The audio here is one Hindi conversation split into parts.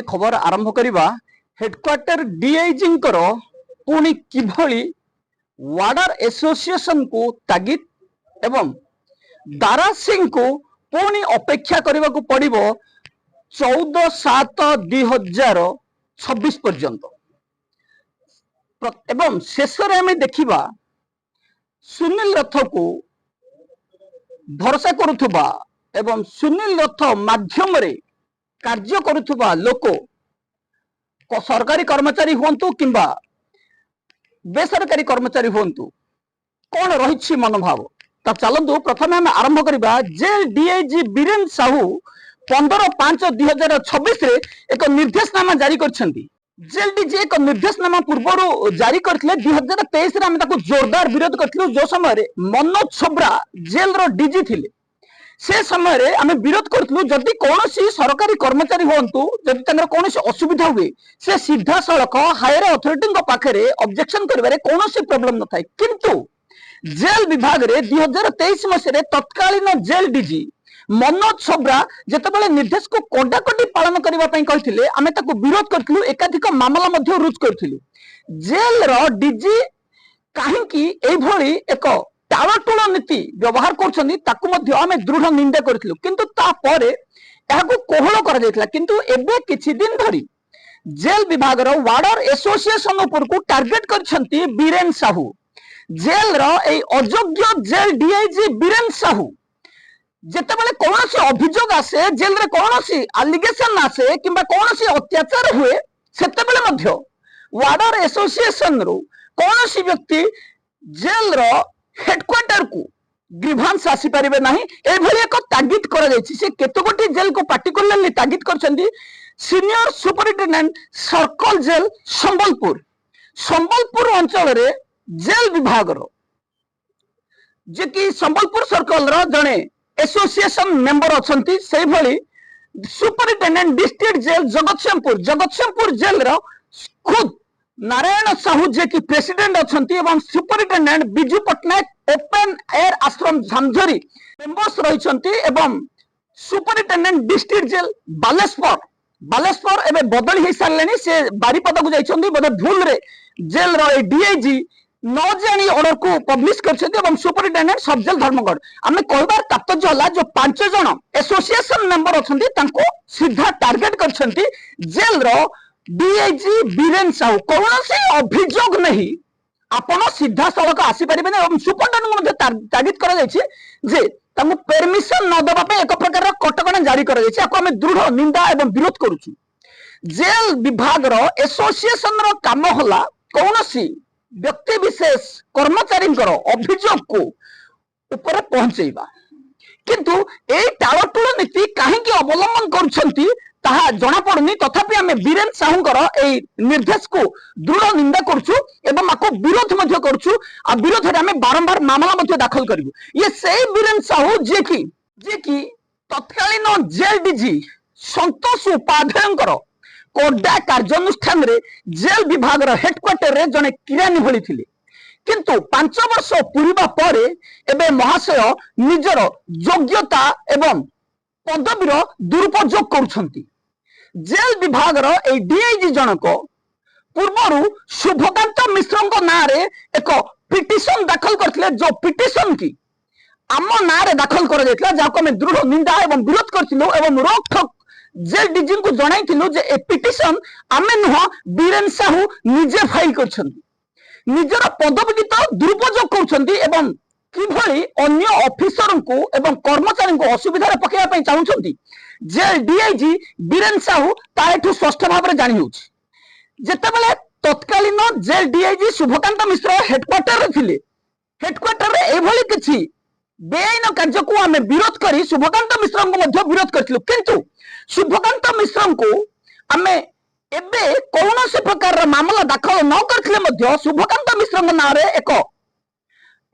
आमे खबर आरंभ करवा हेडक्वार्टर डीआईजी पुणी किभली वार्डर एसोसिएशन को तागिद एवं दारा सिंह को पुणी अपेक्षा करने को पड़ो 14/7/2026 पर्यंत एवं शेष में देखा सुनील रथ को भरोसा करुवा एवं सुनील रथ माध्यम रे कार्य करुवा लोक सरकारी कर्मचारी हुंतु किंबा बेसरकारी कर्मचारी हुंतु कौन रही मनोभाव तो चलतु प्रथम आम आरंभ करवा जेल डीआईजी बीरेन साहू 15/5/2026 एक निर्देशनामा जारी करछंती। जेल डीजी एक निर्देशनामा पूर्व जारी करथिले 2023 रे हम ताको जोरदार विरोध करथिलु। जो समय मनोज छब्रा जेल रो डीजी थिले से समय रे आमे विरोध करथिलु जदि कोनोसी सरकारी कर्मचारी होंतु जदि तंगर कोनोसी असुविधा हुए से सीधा सड़क हायर अथॉरिटी को पाखरे ऑब्जेक्शन करिवारे कोनोसी प्रॉब्लम न थाए। किंतु जेल विभाग रे 2023 मसीह रे तत्कालीन जेल डीजी मनोज छब्रा जेतेबेले निर्देश को कोडाकोडी पालन करबा पई कहिथिले आमे ताको विरोध करथिलु। एकाधिक मामला मध्ये रुज करथिलु। जेल रो डीजी काहे की एई भली एक टाळटुळ नीति व्यवहार करछन्ती ताकू मध्ये आमे दृढ़ निंदा करथिलु। किंतु ता परे एहाको कोहळ करा जायतला। किंतु एबे किछि दिन धरि जेल विभाग रो वार्डर एसोसिएशन ऊपर को टार्गेट करछन्ती बीरेन साहू। जेल रो एई अयोग्य जेल डीआईजी बीरेन साहू जेतेबेले कोनोसी अभियोग आसे जेल रे कोनोसी एलिगेशन आसे किंबा कोनोसी अत्याचार हुए सेतेबेले मध्ये वार्डर एसोसिएशन रो कोनोसी व्यक्ति जेल रो हेडक्वार्टर को ग्रीभांस आसी परिबे नाही ए भली एक तागिद करा जायछि। से केतगोटी जेल को पार्टिकुलरली तागिद करछन्ती senior superintendent circle jail Sambalpur अंचल रे जेल विभाग रो जे कि संबलपुर सर्कल रो जणे एसोसिएशन मेंबर अछंती से भली superintendent district jail Jagatsinghpur jail रो खुद नारायण साहू जे कि प्रेसिडेंट अछंती एवं superintendent Biju Patnaik open air ashram Jhamjhari members रहिछंती एवं सुपरिटेंडेंट डिस्ट्रिक्ट जेल बालेश्वर एबे बदली हे सारलेनी से बारीपदा को जाइछंती बदे भूल रे जेल रो डीआईजी न जानी ऑर्डर को पब्लिश करछंती एवं सुपरिटेंडेंट सब जेल धर्मगढ़ आमे कहबार तात्पर्य होला जो 5 जण एसोसिएशन मेंबर अछंती तांको सीधा टार्गेट करछंती जेल रो डीआईजी बीरेन साहू कौनसी अभियोग नहीं आपण सीधा सड़क आसी परिबेने एवं सुपरिटेंडेंट मध्ये तागिद करा जायछि जे तामु परमिशन न देबा पे एक प्रकार कटकणा जारी करा जायछि। आको हमें दृढ़ निंदा एवं विरोध करूछु। जेल विभाग रो एसोसिएशन रो काम होला कौनसी व्यक्ति विशेष कर्मचारी अभियोग को ऊपर पहुंचेबा। किंतु ए टाळटुळ नीति काहेकि अवलंबन करूछंती ताहा जना पड़ुनी। तथापि आमे बीरेन साहूंकर ए निर्देश को दृढ़ निंदा करछु एवं आको विरोध मध्ये करछु। आ विरोध रे आमे बारंबार मामला मध्ये दाखल करिवु। ये सेही बीरेन साहू जे कि तत्कालीन जेल डीजी संतोष उपाध्यायंकर कोडा कार्यानुष्ठान रे जेल विभाग रो हेडक्वार्टर रे जने किरानी भली थिले। किंतु 5 वर्ष पूर्वा परे एबे महाशय निजर योग्यता एवं पदवीर दुरुपयोग करुछंती। जेल विभाग रो ए डीआईजी जनक पूर्वरु शुभकांत मिश्र नाँ रे एक पिटिशन दाखल करथिले। जो पिटिशन की आम नाँ रे दाखल कर जायतिला जाको हम दृढ़ निंदा एवं विरोध करथिलु एवं रोकठोक जेल डीजी को जणाइथिलु जे ए पिटिशन आमे नुह बीरेन साहू निजे फाइल करछंती। निजर पदवी तो दुरुपयोग करछंती एवं किभली अन्य ऑफिसर को एवं कर्मचारी को असुविधा पकेया पई चाहुछंती जेल डीआईजी बीरेन साहू ताएठु स्पष्ट भाव में जानि होछि। जेतेबेले तत्कालीन जेल डीआईजी शुभकांत मिश्र हेडक्वार्टर रे थिले हेडक्वार्टर रे एभली किछि बेआईन कार्य को आमे विरोध करी शुभकांत मिश्र को मध्य विरोध करथिलु। किंतु शुभकांत मिश्र को आमे एबे कौनसी प्रकार मामला दाखल न करथिले मध्य शुभकांत मिश्र नाँ रे एक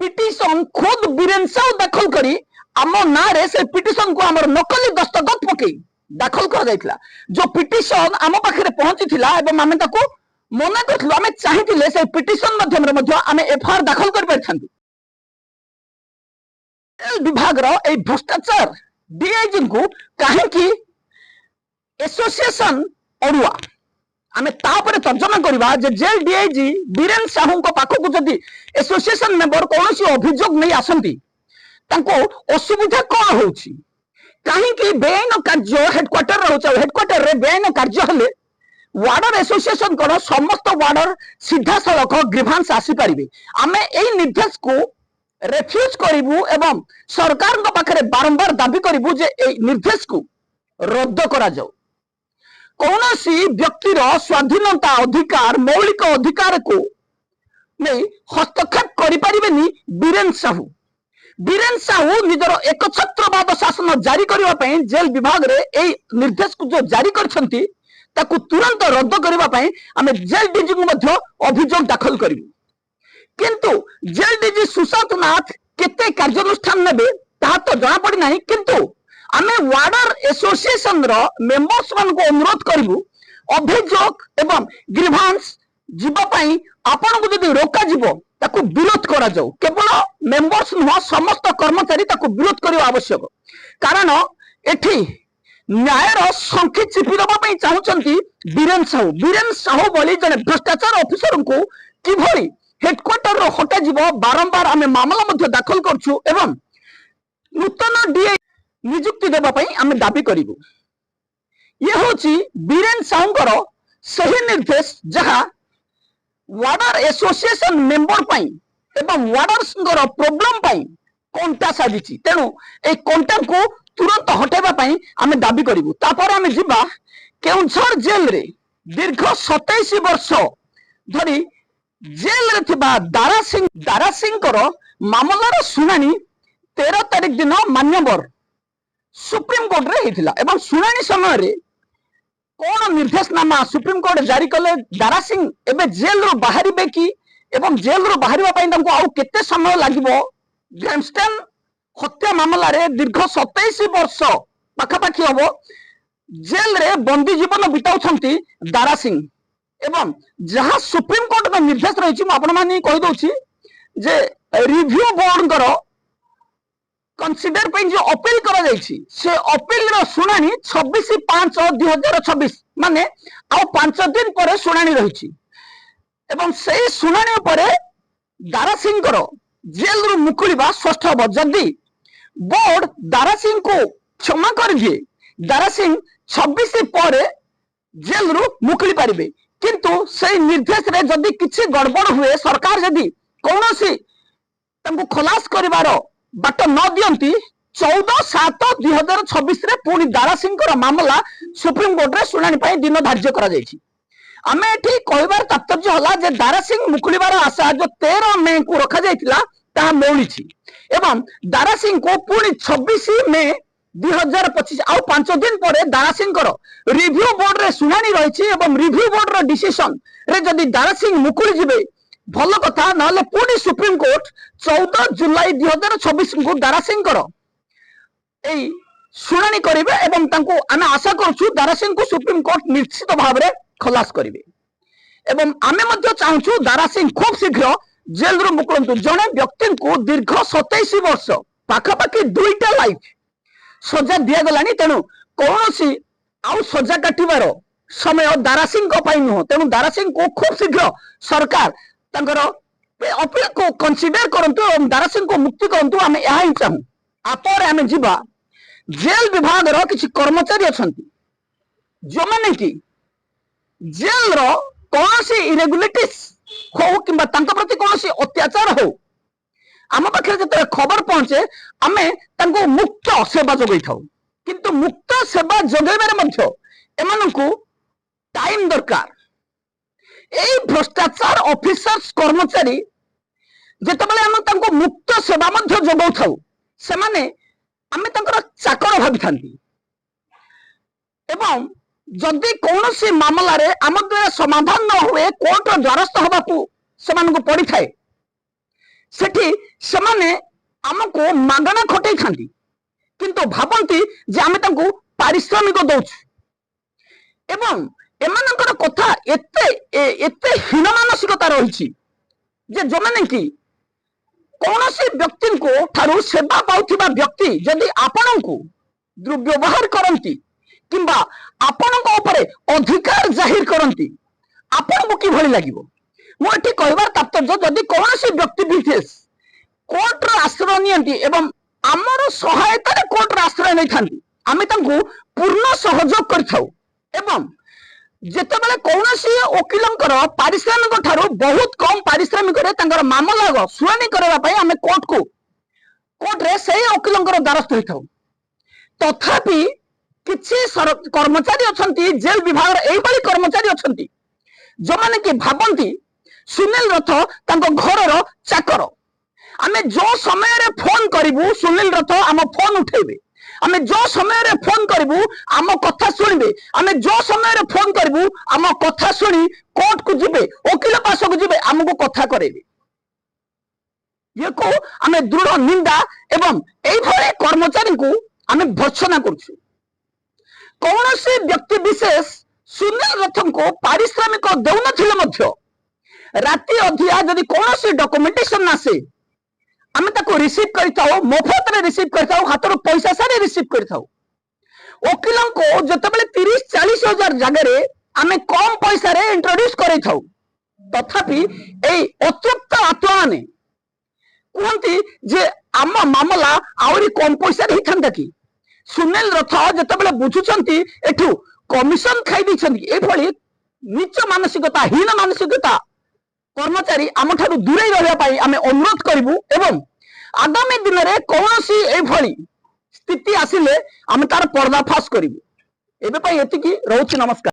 पिटिशन खुद बीरेन साहू दाखल करी आम नाँ रे से पिटिशन को आमर नकली दस्तखत पकई दाखल कर जायतिला। जो पिटिशन आम पाखरे पहुंची थिला एवं आमे ताको मना करथिलु। आमे चाहिथिले से पिटिशन माध्यम रे मध्य आमे एफआईआर दाखल कर परथांती। विभाग रो ए भ्रष्टाचार डीआईजी को काहे की एसोसिएशन अड़ुआ आमे तापरे तर्जमा करबा जे जेल डीआईजी बीरेन साहू को पाखकु जदि एसोसिएशन मेंबर कोनोसी अभियोग नहीं आसंती तांको असुविधा कोन होउची कहीं कि बेआईन कार्य हेडक्वार्टर रहउचा हेडक्वार्टर रे बेआईन कार्य हले वार्डर एसोसिएशन को समस्त वार्डर सीधा सड़क ग्रीभांस आसी पारिबे आमे एई निर्देश को रेफ्यूज करिवु एवं सरकार को पाखरे बारंबार दाबी करिवु जे एई निर्देश को रद्द करा जाऊ कौनसी व्यक्तिर स्वाधीनता अधिकार मौलिक अधिकार को नहीं हस्तक्षेप करिपारिबेनी बीरेन साहू निजर एकछत्रवाद शासन जारी करबा पई जेल विभाग रे एई निर्देश को जो जारी करछंती ताकू तुरंत रद्द करबा पई आमे जेल डीजी को मध्य अभियोग दाखल करिवु किंतु जेल डीजी सुशांत नाथ केते कार्यानुष्ठान नेबे ता तो जଣା पड़ी नाही किंतु आमे वार्डर एसोसिएशन रो मेंबर्स मान को अनुरोध करिवु अभियोग एवं ग्रीभांस जीवा पई आपन को जदि रोका जीवो ताकू विरोध करा जाऊ केवल मेंबर्स न समस्त कर्मचारी ताकू विरोध करिवा आवश्यक कारण एठी न्यायर संख्या चिपी दबा पई चाहुचंती बीरेन साहू बोली जने भ्रष्टाचार ऑफिसर को किभଳି हेडक्वार्टर रो हटा जीवो बारंबार आमे मामला मध्य दाखल करछु एवं नूतन डीए नियुक्ति देबा पई आमे दाबी करिवु ये होची बीरेन साहूंकर सही निर्देश जहा वार्डर एसोसिएशन मेंबर पई एवं वार्डर्स प्रॉब्लम पई कोंटा साजिची तेनु ए कोंटा को तुरंत हटेबा पई आमे दाबी करिवु तापर आमे जिबा केउंझर जेल रे दीर्घ 27 वर्ष धरी जेल रे थिबा दारा सिंह मामलार सुनानी 13 तारिख दिन मान्यवर सुप्रीम कोर्ट रे हिथिला एवं सुनानी समय रे कोन निर्देशनामा सुप्रीम कोर्ट जारी कले दारा सिंह एबे जेल रो बाहरिबे कि एवं जेल रो बाहरिबा पई तांको आउ केते समय लागिवो ग्रैंडस्टैंड हत्या मामला रे दीर्घ 27 वर्ष पाखापाखि हबो जेल रे बंदी जीवन बिताउछंती दारा सिंह एवं जहां सुप्रीम कोर्ट का निर्देश रही आपण माने कहि दोछि जे रिव्यू बोर्ड करो कंसीडर पे जो अपील करा जायछि से अपील रो सुनानी 26/5/2026 माने आ 5 दिन पर सुनानी रहिछि एवं सेही सुनानी पर दारा सिंह करो जेल रो मुकुलिबा स्पष्ट हो जदी बोर्ड दारा सिंह को क्षमा कर दिए दारा सिंह 26 पर जेल रो मुकुली पारिबे किंतु से निर्देश रे जदी किछि गड़बड़ हुए सरकार जदी कोनोसी तंको खलास करिवारो बाट न दियंती 14/7/2026 रे पुनी दारा सिंह मामला सुप्रीम कोर्ट रे सुनानी पई दिन धार्य करा जायछि आमे एठी कहबार तात्पर्य हला जे दारा सिंह मुकुलिबार आशा जो 13 मई को रखा जायतिला ता मौलिछि एवं दारा सिंह को पुनी 26 मई 2025 आउ 5 दिन पर दारा सिंह रिव्यू बोर्ड रे सुनानी रही एवं रिव्यू बोर्ड रो डिसीजन रे जदी दारा सिंह मुकुली जिबे भल कथा नले पुनी सुप्रीम कोर्ट 14 जुलाई 2026 को दारा सिंह एई सुनानी करिवे एवं तांको आमे आशा करछु दारा सिंह को सुप्रीम कोर्ट निश्चित भाव रे खलास करिवे एवं आमे मध्य चाहछु दारा सिंह खूब शीघ्र जेल रो मुकुलंतु जने व्यक्ति को दीर्घ 27 वर्ष पाखापाखि 2टा लाइफ सजा दिया गलानी तेनु कौनसी आउ सजा काटिबार समय दारा सिंह को पाई नुह तेनु दारा सिंह को खूब शीघ्र सरकार तांकर अपील को कंसीडर करंतु और दारा सिंह को मुक्ति करंतु आमे यहा ही चाहू आपर आमे जिबा जेल विभाग रो किछि कर्मचारी अछंती जो माने कि जेल रो कौनसी इरेगुलेटिस हो किंबा तांका प्रति कौनसी अत्याचार हो आम पाखे जते खबर पहुंचे आमे तांको मुक्त सेवा जोगै थाउ किंतु मुक्त सेवा जोगैबारे मध्य एमानंकु टाइम दरकार एई भ्रष्टाचार ऑफिसर्स कर्मचारी जेतबेले हम तांको मुक्त सेवा मध्य जोगौ थाउ से माने आमे तांकर चाकर भाबी थांती एवं जदि कौनसी मामला रे आम द्वारा समाधान न हुए कोर्ट द्वारस्थ होबाकू सेमानकु पड़ी थाए सेठी सेमाने आमको मागणा खटै थांती किंतु भाबंती जे आमे तांको पारिश्रमिक दउछु एवं एमानकर कथा एते हीन मानसिकता रही जे जो माने कि कौनसी व्यक्ति को ठारू सेवा पाउथिबा व्यक्ति जदि आपन को दुर्व्यवहार करंती किंबा आपणक उपरे अधिकार जाहिर करती आपन को किभଳି लागिबो मु एठी कहबार तात्पर्य जदि कौन व्यक्ति विशेष कोर्टर आश्रय नियंती एवं आमर सहायता कोर्टर आश्रय नहीं था आम पूर्ण सहयोग कर जितेबाला कौन वकिलंकर पारिश्रमिक ठारू बहुत कम पारिश्रमिक मामला शुणाणी करने आम कोर्ट रे से वकिलंकर द्वारस्थ होता तथापि किसी कर्मचारी अच्छा जेल विभाग यही कर्मचारी अच्छा जो मैंने कि भावती सुनील रथ घर चाकर आमे जो समय रे फोन करिवु सुनील रथ आम फोन उठेबे आमे जो समय रे फोन करिवु आम कथा सुनिबे आमे जो समय रे फोन करिवु आम कथा सुनी कोर्ट को जिबे वकील पास को जिबे हमको कथा करेबे ये को आमे दृढ़ निंदा एवं एई भले कर्मचारी को आमे भर्त्सना करछु कौन से व्यक्ति विशेष सुनील रथ को पारिश्रमिक दौनथिले मध्य राति अधिया जदि कौन से डॉक्यूमेंटेशन आसे आमे ताको रिसीव करथाओ मोफत रे रिसीव करथाओ हाथ पैसा सारे रिसीव करथाओ वकील को जतबेले 30-40 हजार जगह आमे कम पैसा रे इंट्रोड्यूस करथाओ तथापि एई अतृप्त आत्मा माने कहती जे आम मामला आउरी कम पैसा रे हिथांता कि सुनील रथ जतबेले बुझुचंती एठू कमिशन खाई दैछंती ए भली नीच मानसिकता हीन मानसिकता कर्मचारी आम ठारू दूरे रहा आम अनुरोध करूँ एवं आगामी दिन में कौन सी एभली स्थिति आसिले आम तार पर्दाफाश करूँ एवं एति रोच नमस्कार।